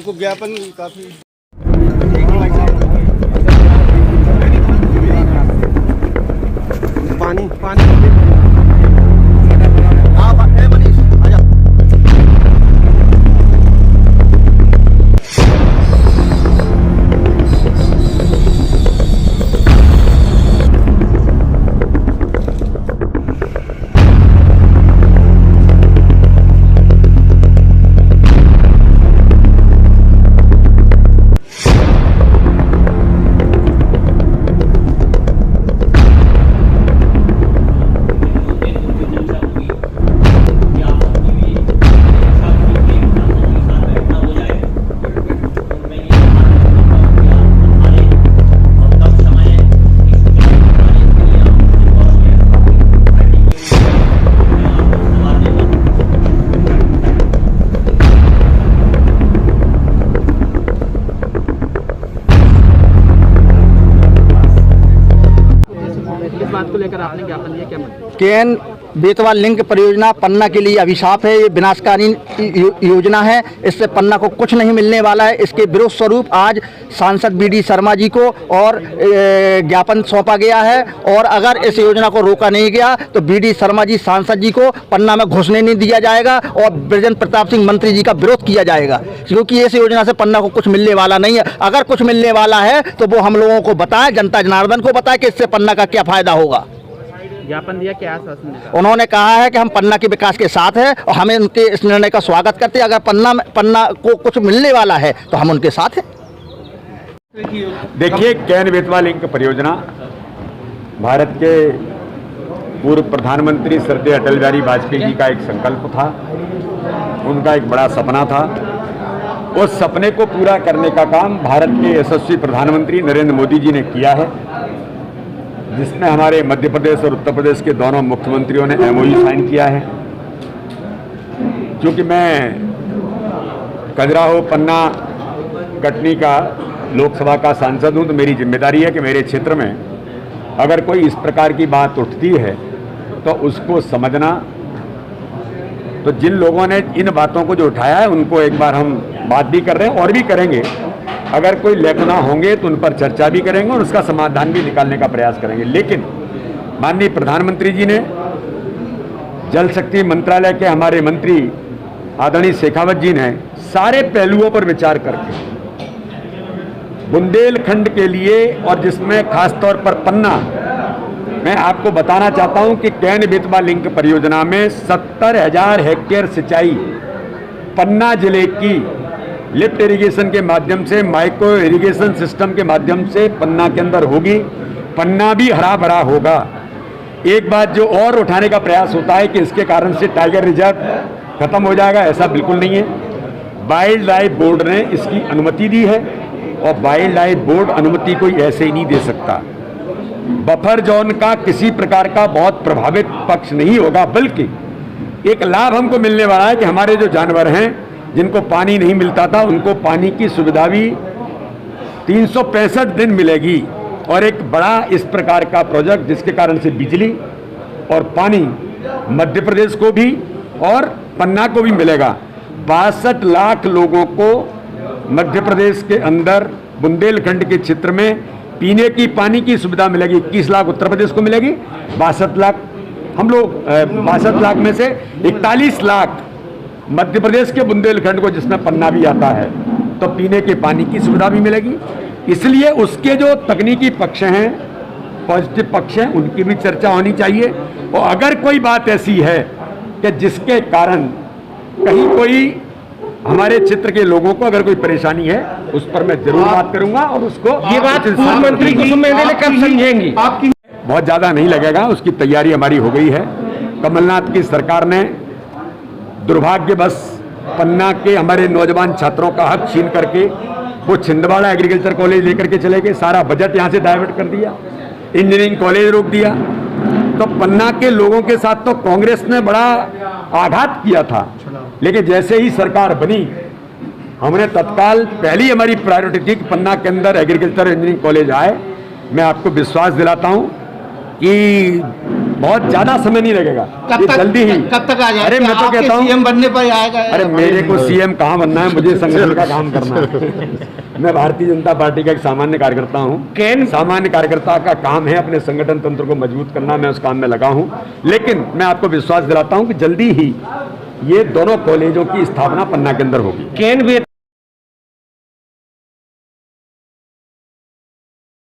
हमको ज्ञापन काफी पानी पानी बात को लेकर आपने ज्ञापन दिया, क्या मतलब? केन बेतवा लिंक परियोजना पन्ना के लिए अभिशाप है। ये विनाशकारी योजना है, इससे पन्ना को कुछ नहीं मिलने वाला है। इसके विरोध स्वरूप आज सांसद बीडी शर्मा जी को और ज्ञापन सौंपा गया है। और अगर इस योजना को रोका नहीं गया तो बीडी शर्मा जी सांसद जी को पन्ना में घुसने नहीं दिया जाएगा और बृजेंद्र प्रताप सिंह मंत्री जी का विरोध किया जाएगा, क्योंकि इस योजना से पन्ना को कुछ मिलने वाला नहीं है। अगर कुछ मिलने वाला है तो वो हम लोगों को बताएं, जनता जनार्दन को बताएं कि इससे पन्ना का क्या फायदा होगा। ज्ञापन दिया, क्या आश्वासन दिया? उन्होंने कहा है कि हम पन्ना के विकास के साथ हैं और हमें उनके इस निर्णय का स्वागत करते हैं। अगर पन्ना को कुछ मिलने वाला है तो हम उनके साथ हैं। देखिए, केन बेतवा लिंक परियोजना भारत के पूर्व प्रधानमंत्री श्रद्धेय अटल बिहारी वाजपेयी जी का एक संकल्प था, उनका एक बड़ा सपना था। उस सपने को पूरा करने का काम भारत के यशस्वी प्रधानमंत्री नरेंद्र मोदी जी ने किया है, जिसमें हमारे मध्य प्रदेश और उत्तर प्रदेश के दोनों मुख्यमंत्रियों ने एमओयू साइन किया है। क्योंकि मैं खजुराहो, पन्ना, कटनी का लोकसभा का सांसद हूं, तो मेरी जिम्मेदारी है कि मेरे क्षेत्र में अगर कोई इस प्रकार की बात उठती है तो उसको समझना। तो जिन लोगों ने इन बातों को जो उठाया है उनको एक बार हम बात भी कर रहे हैं और भी करेंगे। अगर कोई लेखना होंगे तो उन पर चर्चा भी करेंगे और उसका समाधान भी निकालने का प्रयास करेंगे। लेकिन माननीय प्रधानमंत्री जी ने, जल शक्ति मंत्रालय के हमारे मंत्री आदरणीय शेखावत जी ने सारे पहलुओं पर विचार करके बुंदेलखंड के लिए, और जिसमें खासतौर पर पन्ना, मैं आपको बताना चाहता हूं कि केन बेतवा लिंक परियोजना में 70,000 हेक्टेयर सिंचाई पन्ना जिले की लिफ्ट इरिगेशन के माध्यम से, माइक्रो इरिगेशन सिस्टम के माध्यम से पन्ना के अंदर होगी। पन्ना भी हरा भरा होगा। एक बात जो और उठाने का प्रयास होता है कि इसके कारण से टाइगर रिजर्व खत्म हो जाएगा, ऐसा बिल्कुल नहीं है। वाइल्ड लाइफ बोर्ड ने इसकी अनुमति दी है और वाइल्ड लाइफ बोर्ड अनुमति कोई ऐसे ही नहीं दे सकता। बफर जोन का किसी प्रकार का बहुत प्रभावित पक्ष नहीं होगा, बल्कि एक लाभ हमको मिलने वाला है कि हमारे जो जानवर हैं जिनको पानी नहीं मिलता था उनको पानी की सुविधा भी 365 दिन मिलेगी। और एक बड़ा इस प्रकार का प्रोजेक्ट जिसके कारण से बिजली और पानी मध्य प्रदेश को भी और पन्ना को भी मिलेगा। 62 लाख लोगों को मध्य प्रदेश के अंदर बुंदेलखंड के क्षेत्र में पीने की पानी की सुविधा मिलेगी। 21 लाख उत्तर प्रदेश को मिलेगी, 62 लाख हम लोग 62 लाख में से 41 लाख मध्य प्रदेश के बुंदेलखंड को, जिसमें पन्ना भी आता है, तो पीने के पानी की सुविधा भी मिलेगी। इसलिए उसके जो तकनीकी पक्ष हैं, पॉजिटिव पक्ष हैं, उनकी भी चर्चा होनी चाहिए। और अगर कोई बात ऐसी है कि जिसके कारण कहीं कोई हमारे क्षेत्र के लोगों को अगर कोई परेशानी है, उस पर मैं जरूर बात करूंगा और उसको ये बात मंत्री कुसुम मेहंदे कब समझेंगी? आपकी बहुत ज़्यादा नहीं लगेगा, उसकी तैयारी हमारी हो गई है। कमलनाथ की सरकार ने दुर्भाग्यवश पन्ना के हमारे नौजवान छात्रों का हक छीन करके वो छिंदवाड़ा एग्रीकल्चर कॉलेज लेकर के चले गए, सारा बजट यहाँ से डाइवर्ट कर दिया, इंजीनियरिंग कॉलेज रोक दिया। तो पन्ना के लोगों के साथ तो कांग्रेस ने बड़ा आघात किया था, लेकिन जैसे ही सरकार बनी हमने तत्काल, पहली हमारी प्रायोरिटी थी कि पन्ना के अंदर एग्रीकल्चर इंजीनियरिंग कॉलेज आए। मैं आपको विश्वास दिलाता हूँ कि बहुत ज्यादा समय नहीं लगेगा, ये जल्दी ही। कब तक आ जाएगा? अरे मैं तो कहता हूँ सीएम बनने पर आएगा। अरे मेरे को सीएम कहाँ बनना है, मुझे संगठन का काम करना है। मैं भारतीय जनता पार्टी का एक सामान्य कार्यकर्ता हूँ। सामान्य कार्यकर्ता का काम है अपने संगठन तंत्र को मजबूत करना, मैं उस काम में लगा हूँ। लेकिन मैं आपको विश्वास दिलाता हूँ कि जल्दी ही ये दोनों कॉलेजों की स्थापना पन्ना के अंदर होगी।